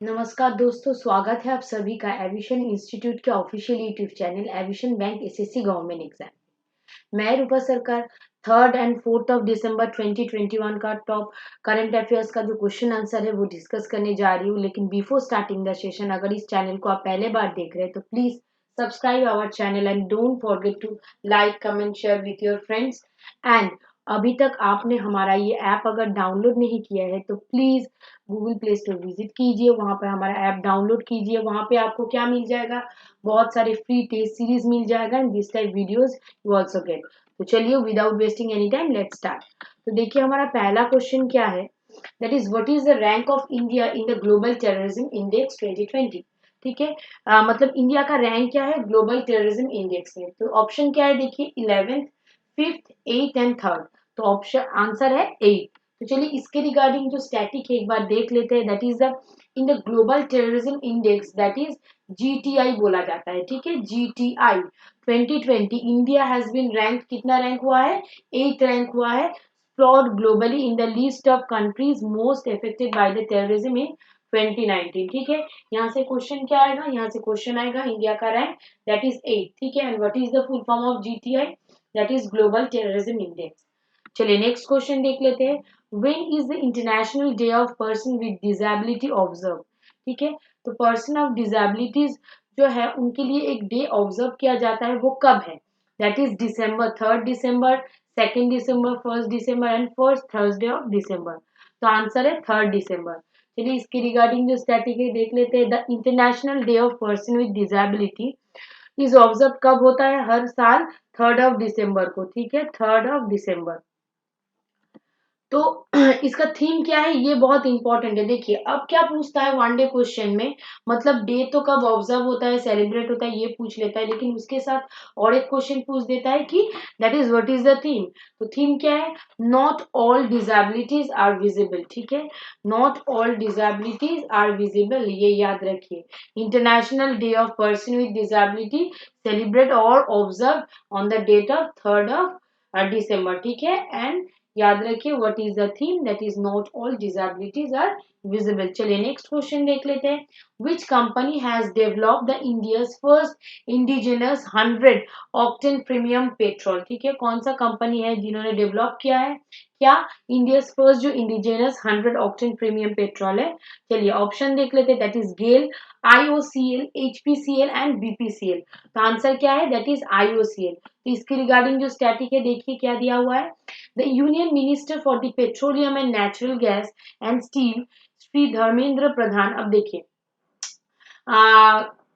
नमस्कार दोस्तों, स्वागत है आप सभी का एविशन इंस्टीट्यूट के official YouTube channel evasion bank SSC government exam. मैं रूपा सरकार 3 और 4 दिसंबर 2021 का टॉप करंट अफेयर्स का जो क्वेश्चन आंसर है वो डिस्कस करने जा रही हूँ। लेकिन बिफोर स्टार्टिंग द सेशन, अगर इस चैनल को आप पहले बार देख रहे हैं तो please subscribe our channel and don't forget to like, comment, share with your friends. And अभी तक आपने हमारा ये ऐप अगर डाउनलोड नहीं किया है तो please Google play store visit कीजिए, वहां पर हमारा ऐप डाउनलोड कीजिए। वहां पे आपको क्या मिल जाएगा, बहुत सारे फ्री टेस्ट सीरीज मिल जाएगा and this type videos you also get. तो चलिए without wasting any time let's start. तो देखिए हमारा पहला क्वेश्चन क्या है, that is what is the rank of India in the global terrorism index 2020। ठीक है, मतलब इंडिया का रैंक क्या है ग्लोबल टेररिज्म इंडेक्स में। तो ऑप्शन क्या है, देखिए 11th, 5th, 8th and 3rd। तो ऑप्शन आंसर है 8। तो चलिए इसके रिगार्डिंग जो स्टैटिक है एक बार देख लेते हैं। That is the in the global terrorism index, that is GTI बोला जाता है। ठीक है, GTI 2020 India has been rank, कितना रैंक हुआ है, 8th रैंक हुआ है flawed globally in the list of countries most affected by the terrorism in 2019। ठीक है, यहाँ से क्वेश्चन क्या आएगा, यहाँ से क्वेश्चन आएगा इंडिया का रैंक दैट इज 8। ठीक है, and what is the full form of GTI, that is global terrorism index. चलिए नेक्स्ट क्वेश्चन देख लेते हैं। When is the international day of person with disability observe. ठीक है, तो पर्सन ऑफ डिसेबिलिटीज जो है उनके लिए एक डे ऑब्जर्व किया जाता है, वो कब है, that is December 3rd December, 2nd December, 1st December and first Thursday of December. तो आंसर है 3rd दिसंबर। चलिए इसके रिगार्डिंग जो स्टैटिक है देख लेते हैं। The international day of person with disability is observe कब होता है, हर साल 3rd ऑफ दिसंबर को। ठीक है, 3rd ऑफ दिसंबर। तो इसका थीम क्या है, ये बहुत इंपॉर्टेंट है। देखिए अब क्या पूछता है वनडे क्वेश्चन में, मतलब डे तो कब ऑब्जर्व होता है, सेलिब्रेट होता है, ये पूछ लेता है, लेकिन उसके साथ और एक क्वेश्चन पूछ देता है कि that is what is the theme. तो थीम क्या है, not all disabilities are visible. ठीक है, not all disabilities are visible, ये याद रखिए। International day of person with disability celebrate और observe on the date of 3rd of December. ठीक है, एंड याद रखिए what is the theme, that is not all disabilities are visible. चलिए next question देख लेते हैं। Which company has developed the India's first indigenous 100 octane premium petrol. ठीक है, कौन सा कंपनी है जिन्होंने डेवलप किया है क्या, इंडियाज फर्स्ट जो इंडिजिनस 100 ऑक्टेन प्रीमियम पेट्रोल है। चलिए ऑप्शन देख लेते हैं। That is GAIL, IOCL, HPCL and BPCL. तो आंसर क्या है, दैट इज आईओसीएल। तो इसके रिगार्डिंग जो स्टैटिक है देखिए क्या दिया हुआ है। The Union Minister for the Petroleum and Natural Gas and Steel, Shri Dharmendra Pradhan. अब देखिए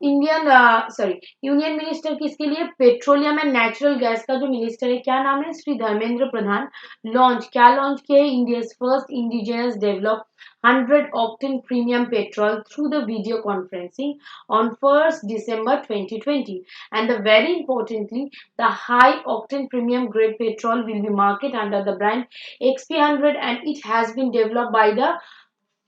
इंडियन सॉरी यूनियन मिनिस्टर किसके लिए, पेट्रोलियम एंड नेचुरल गैस का जो मिनिस्टर है क्या नाम है, श्री धर्मेंद्र प्रधान। लॉन्च क्या लॉन्च किया है, India's first indigenous develop 100 octane premium petrol through the video conferencing on 1st December 2020. And the very importantly, the high octane premium grade petrol will be marketed under the brand XP100 and it has been developed by the,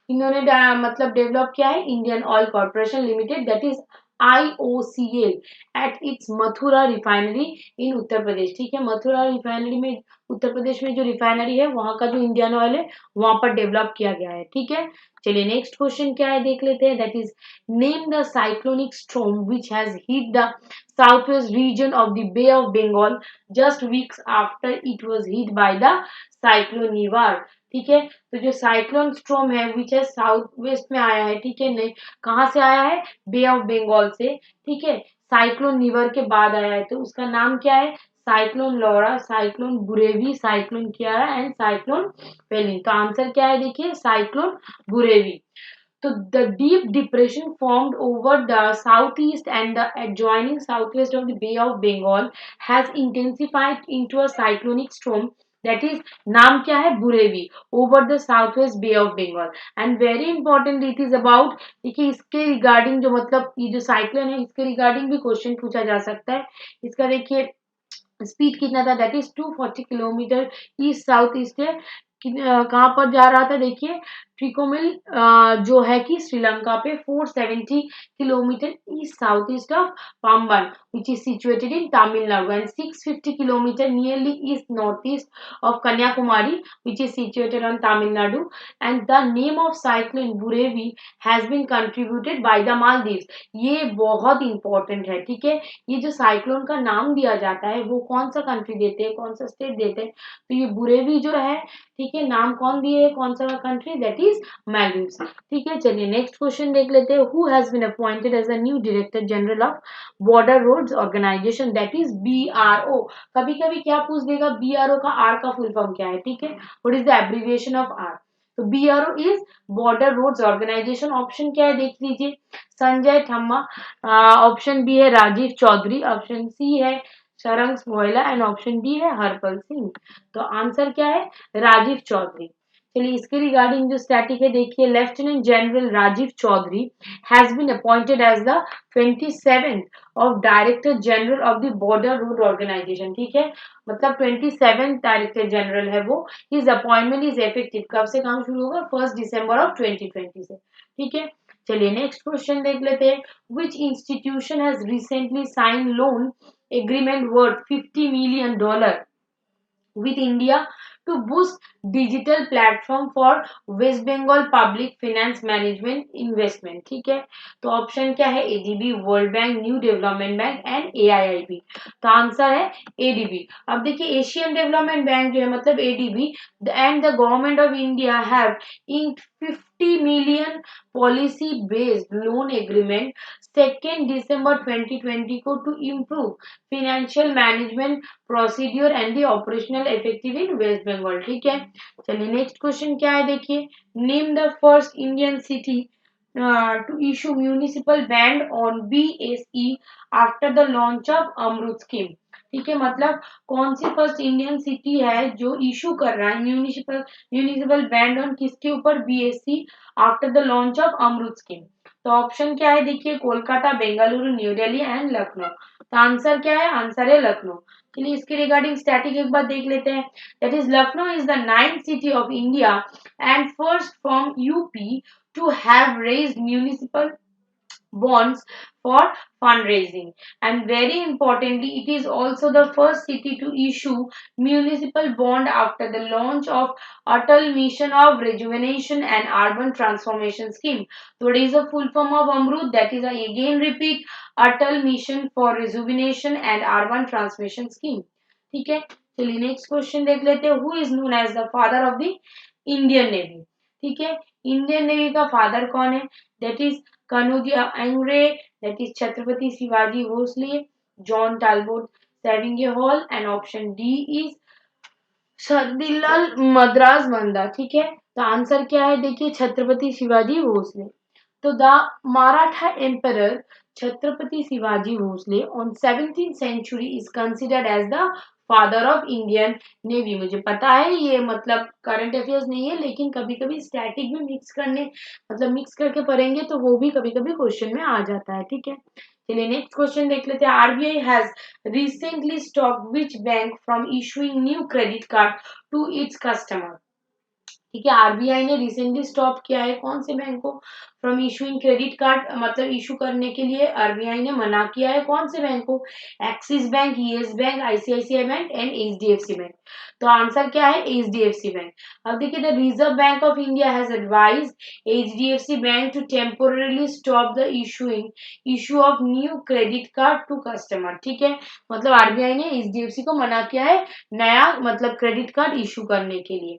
इन्होंने मतलब develop किया है Indian oil corporation limited, that is IOCL at its Mathura refinery in Uttar Pradesh. ठीक है, Mathura refinery में, उत्तर प्रदेश में जो refinery है वहां का जो इंडियन ऑयल है वहां पर डेवलप किया गया है। ठीक है, चलिए नेक्स्ट क्वेश्चन क्या है देख लेते हैं। That is name the cyclonic storm which has hit the southwest region of the bay of Bengal just weeks after it was hit by the cyclone Nivar. ठीक है, तो जो साइक्लोन स्ट्रॉम है विच है साउथ वेस्ट में आया है। ठीक है, नहीं कहाँ से आया है, बे ऑफ बंगाल से। ठीक है, साइक्लोन निवर के बाद आया है, तो उसका नाम क्या है, cyclone Laura, cyclone Burevi, cyclone Kiara and cyclone Phelan. तो आंसर क्या है देखिए, साइक्लोन बुरेवी। तो the deep depression formed over the southeast and the adjoining southwest of the Bay of Bengal has intensified into a cyclonic storm that is नाम क्या है, Burevi, over the southwest Bay of Bengal and very important it is about, देखिए इसके regarding जो मतलब ये जो cyclone है इसके रिगार्डिंग भी क्वेश्चन पूछा जा सकता है। इसका देखिए स्पीड कितना था, that is 240 kilometre east south east है कहाँ पर जा रहा था देखिए, ट्रिकोमिल जो है कि श्रीलंका पे 470 kilometre east south east of Pamban which is situated in Tamil Nadu and 650 kilometre nearly east north east of Kanyakumari which is situated on Tamil Nadu and the name of cyclone Burevi has been contributed by the Maldives. ये बहुत इंपॉर्टेंट है, ठीक है। ये जो cyclone का नाम दिया जाता है वो कौन सा कंट्री देते हैं, कौन सा स्टेट देते हैं, तो ये बुरेवी जो है, ठीक है, नाम कौन दिए है, कौन सा कंट्री, दैट इज मालदीव्स। ठीक है, चलिए नेक्स्ट क्वेश्चन देख लेते हैं। Who has been appointed as a new director general of border roads organisation, that is BRO. कभी कभी क्या पूछ देगा, बीआरओ का आर का फुल फॉर्म क्या है, ठीक है, what is the abbreviation of R. तो BRO is border roads organisation. Option क्या है देख लीजिए, संजय ठम्मा, ऑप्शन बी है राजीव चौधरी, ऑप्शन सी है शरंग वोयला एंड ऑप्शन डी है हरपल सिंह। तो आंसर क्या है, राजीव चौधरी। चलिए इसके रिगार्डिंग जो स्टैटिक है देखिए, lieutenant general Rajiv Chaudhary has been appointed as the 27th of director general of the border road organisation. ठीक है, मतलब 27th डायरेक्टर जनरल है वो। हिज अपॉइंटमेंट इज इफेक्टिव, कब से काम शुरू होगा, 1 दिसंबर ऑफ 2020 से। ठीक है, चलिए नेक्स्ट क्वेश्चन देख लेते हैं। Which institution has recently sign loan agreement worth $50 million with India to boost digital platform for West Bengal Public Finance Management Investment। ठीक है, तो ऑप्शन क्या है, ADB, world bank, new development bank and AIIB. तो answer है ADB. अब देखिए Asian development bank जो है, मतलब ADB and the government of India have inked 50 million policy based loan agreement 2 December 2020 को to improve financial management procedure and the operational effective in West Bengal. ठीक है, चलिए नेक्स्ट क्वेश्चन क्या है देखिए, name the first Indian city to issue municipal bond on BSE after the launch of AMRUT scheme. ठीक है, मतलब कौन सी फर्स्ट इंडियन सिटी है जो इशू कर रहा है म्यूनिसिपल बैंड ऑन किसके ऊपर, BSE after the launch of AMRUT scheme. तो ऑप्शन क्या है देखिए, कोलकाता, बेंगलुरु, न्यू दिल्ली एंड लखनऊ। तो आंसर क्या है, आंसर है लखनऊ। चलिए इसके रिगार्डिंग स्टैटिक एक बार देख लेते हैं, that is Lucknow is the 9th city of India and first from UP to have raised municipal bonds for fundraising, and very importantly it is also the first city to issue municipal bond after the launch of Atal Mission of Rejuvenation and Urban Transformation Scheme. So what is the full form of AMRUT, that is, I again repeat, Atal Mission for Rejuvenation and Urban Transformation Scheme. ठीक है, चलिए next question देख लेते हैं। Who is known as the father of the Indian navy. ठीक है, Indian navy का father कौन है, that is Kanhoji Angre, that is Chhatrapati Shivaji Bhosle, John Talbot Savingey Hall, and option D is शरदीलाल मद्रास मंदा। ठीक है, तो आंसर क्या है देखिए, छत्रपति शिवाजी भोसले। तो the Maratha emperor Chhatrapati Shivaji Bhosale on 17th century is considered as the father of Indian navy. मुझे पता है ये मतलब करंट अफेयर्स नहीं है, लेकिन कभी कभी स्टैटिक में मिक्स करने, मतलब मिक्स करके पढ़ेंगे तो वो भी कभी कभी क्वेश्चन में आ जाता है। ठीक है, चलिए नेक्स्ट क्वेश्चन देख लेते हैं। RBI has recently stopped which bank from issuing new credit card to its customer। ठीक है, आरबीआई ने रिसेंटली स्टॉप किया है कौन से बैंक को फ्रॉम इशूइंग क्रेडिट कार्ड, मतलब इशू करने के लिए आरबीआई ने मना किया है कौन से बैंक को, Axis bank, Yes bank, ICICI bank and HDFC bank. तो आंसर क्या है, एचडीएफसी बैंक। अब देखिए, the Reserve Bank of India has advised HDFC bank to temporarily stop the issue of new credit card to customer. ठीक है, मतलब RBI ने HDFC को मना किया है नया मतलब क्रेडिट कार्ड इशू करने के लिए।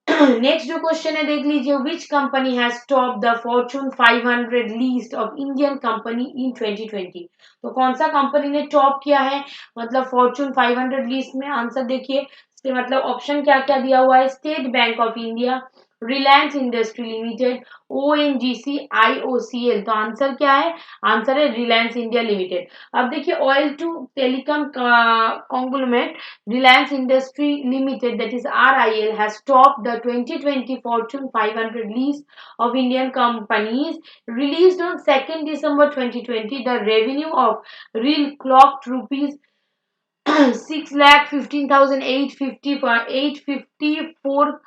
नेक्स्ट जो क्वेश्चन है देख लीजिए, विच company has top the Fortune 500 list of Indian company इन 2020। तो कौन सा कंपनी ने टॉप किया है मतलब फॉर्चून 500 लिस्ट में, आंसर देखिए, मतलब ऑप्शन क्या क्या दिया हुआ है, State Bank of India, Reliance industry limited, ONGC, IOCL. तो आंसर क्या है, आंसर है रिलायंस इंडिया लिमिटेड। अब देखिए, oil to telecom conglomerate Reliance industry limited, that is RIL, has topped the 2020 Fortune 500 list of Indian companies released on 2nd December 2020. The revenue of RIL clocked rupees 6,15,854,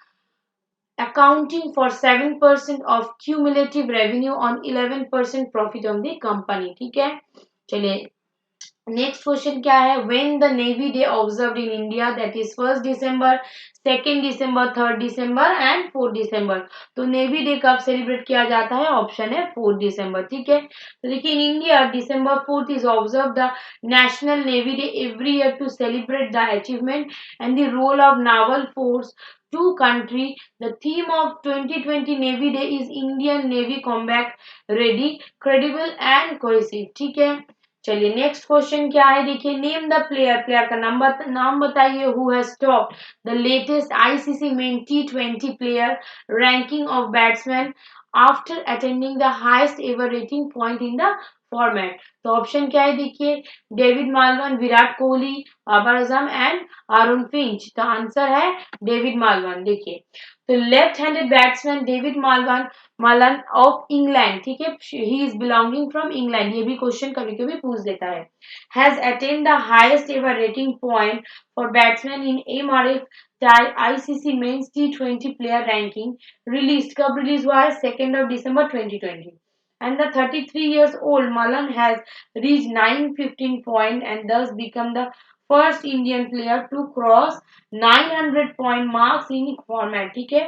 accounting for 7% of cumulative revenue on 11% profit of the company. ठीक है, चलिए next question क्या है, when the navy day observed in India, that is 1 December, 2 December, 3 December and 4 दिसंबर। तो navy day कब celebrate किया जाता है, ऑप्शन है 4 दिसंबर। ठीक है, तो देखिए in India December 4 is observe the national navy day every year to celebrate the achievement and the role of naval force to country. The theme of 2020 navy day is Indian navy combat ready, credible and cohesive. ठीक है, चलिए next question क्या है, देखिए name the player, player का नाम बताइए, who has top the latest ICC men T20 player ranking of batsman after attending the highest ever rating point in the format. तो ऑप्शन क्या है, देखिए David Malan, Virat Kohli, Babar Azam and Aaron Finch. तो answer है David Malan. देखिए तो left handed batsman David Malan, Malan of England, ठीक है, he is belonging from England, ये भी क्वेश्चन कभी कभी पूछ देता है, has attend the highest ever rating point for batsman in MRF ICC men's T20 player ranking, release कब रिलीज हुआ है, 2 December 2020। And the 33 years old Malan has reached 915 point and thus become the first Indian player to cross 900 point marks in format। ठीक है,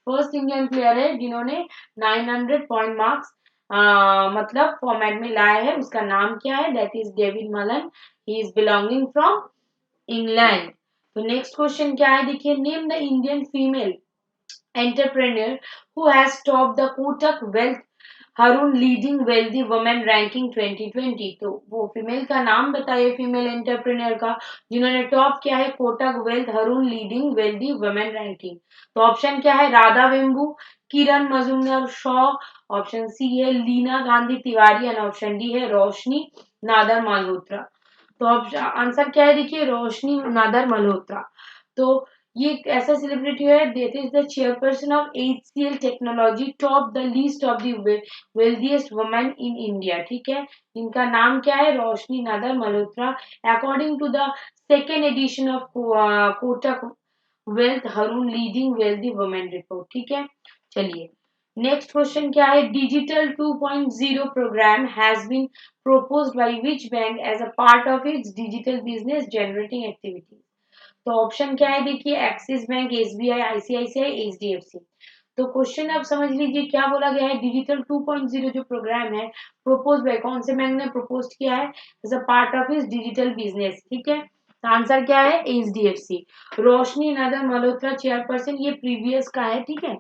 first Indian player है जिन्होंने 900 point marks मतलब format में लाया है, उसका नाम क्या है, that is David Malan, he is belonging from England. तो नेक्स्ट क्वेश्चन क्या है, देखिए name the Indian female entrepreneur who has topped the Kotak Wealth Haroon leading wealthy women ranking 2020। तो वो फीमेल का नाम बताइए, फीमेल एंटरप्रेन्योर का जिन्होंने टॉप किया है Kotak wealth Hurun leading wealthy women ranking. तो ऑप्शन क्या है, राधा वेम्बू, किरण मजूमदार शॉ, ऑप्शन सी है Leena Gandhi Tiwari and option D है रोशनी नादर मल्होत्रा। तो ऑप्शन आंसर क्या है, देखिए रोशनी नादर मल्होत्रा। तो ये एक ऐसा सेलिब्रिटी है, that is the chairperson of HCL technology, top the list of the wealthiest women in India. ठीक है, इनका नाम क्या है, Roshni Nadar Malhotra, according to the second edition of Kotak wealth Hurun leading wealthy women report. ठीक है, चलिए नेक्स्ट क्वेश्चन क्या है, digital 2.0 programme has been proposed by which bank as a part of its digital business generating activities। तो option क्या है, देखिए axis bank, SBI, ICICI, HDFC। तो क्वेश्चन आप समझ लीजिए क्या बोला गया है, डिजिटल 2.0 जो प्रोग्राम है प्रपोज बाय कौन से बैंक ने प्रपोज किया है एज अ पार्ट ऑफ इस डिजिटल बिजनेस। ठीक है, तो आंसर क्या है, HDFC। रोशनी नदर मल्होत्रा चेयरपर्सन, ये प्रीवियस का है। ठीक है,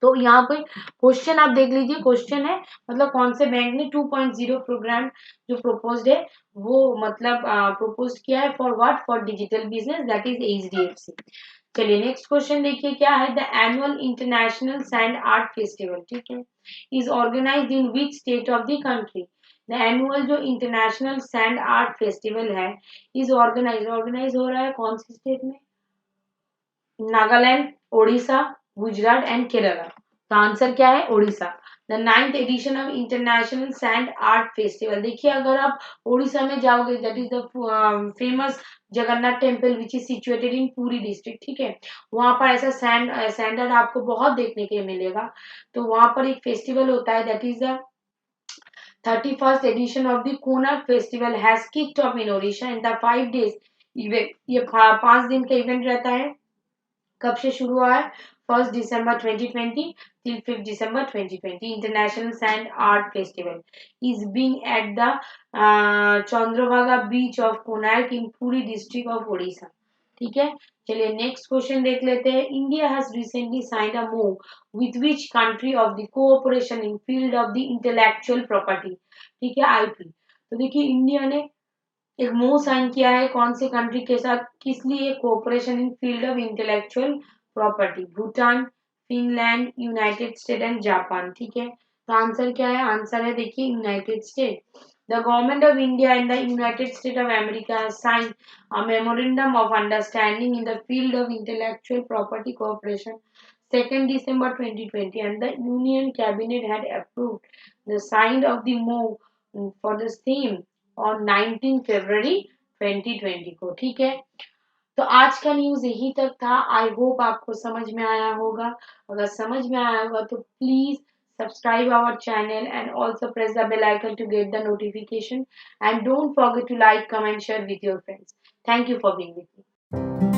तो यहाँ पे क्वेश्चन आप देख लीजिए, क्वेश्चन है मतलब कौन से बैंक ने 2.0 प्रोग्राम जो प्रपोज्ड है वो मतलब प्रपोज किया है, for what, for digital business, that is HDFC। चलिए नेक्स्ट क्वेश्चन देखिए क्या है, the annual international sand art festival, ठीक है, is organised in which state of the country. The annual जो इंटरनेशनल सैंड आर्ट फेस्टिवल है इज ऑर्गेनाइज हो रहा है कौन सी स्टेट में, नागालैंड, ओडिशा, गुजरात एंड केरला। तो आंसर क्या है, Odisha. The 9th edition of international sand art festival, देखिए अगर आप ओडिशा में जाओगे, that is the famous Jagannath temple which is situated in Puri district. ठीक है, वहां पर ऐसा सैंड आर्ट आपको बहुत देखने के लिए मिलेगा। तो वहां पर एक फेस्टिवल होता है, that is the 31st edition of the Konark festival has kicked off in Odisha in the 5 days event. ये 5 दिन का इवेंट रहता है, कब से शुरू हुआ है, 1 December 2020 till 5 December 2020। International sand art festival is being at the Chandrabhaga beach of Konark in Puri district of Odisha. ठीक है, चलिए नेक्स्ट क्वेश्चन देख लेते हैं, India has recently signed a move with which country of the cooperation in field of the intellectual property. ठीक है, IP। तो देखिए इंडिया ने एक मूव साइन किया है कौन सी कंट्री के साथ, किस लिए, cooperation in field of intellectual property, Bhutan, Finland, United state and Japan. ठीक है, तो आंसर क्या है, आंसर है देखिए United state. The government of India and the United state of America has signed a memorandum of understanding in the field of intellectual property cooperation 2 December 2020 and the Union Cabinet had approved the sign of the move for the same on 19 February 2020 को। ठीक है, तो आज का news यही तक था। I hope आपको समझ में आया होगा। अगर समझ में आया होगा तो please subscribe our channel and also press the bell icon to get the notification, and don't forget to like, comment, share with your friends. Thank you for being with me.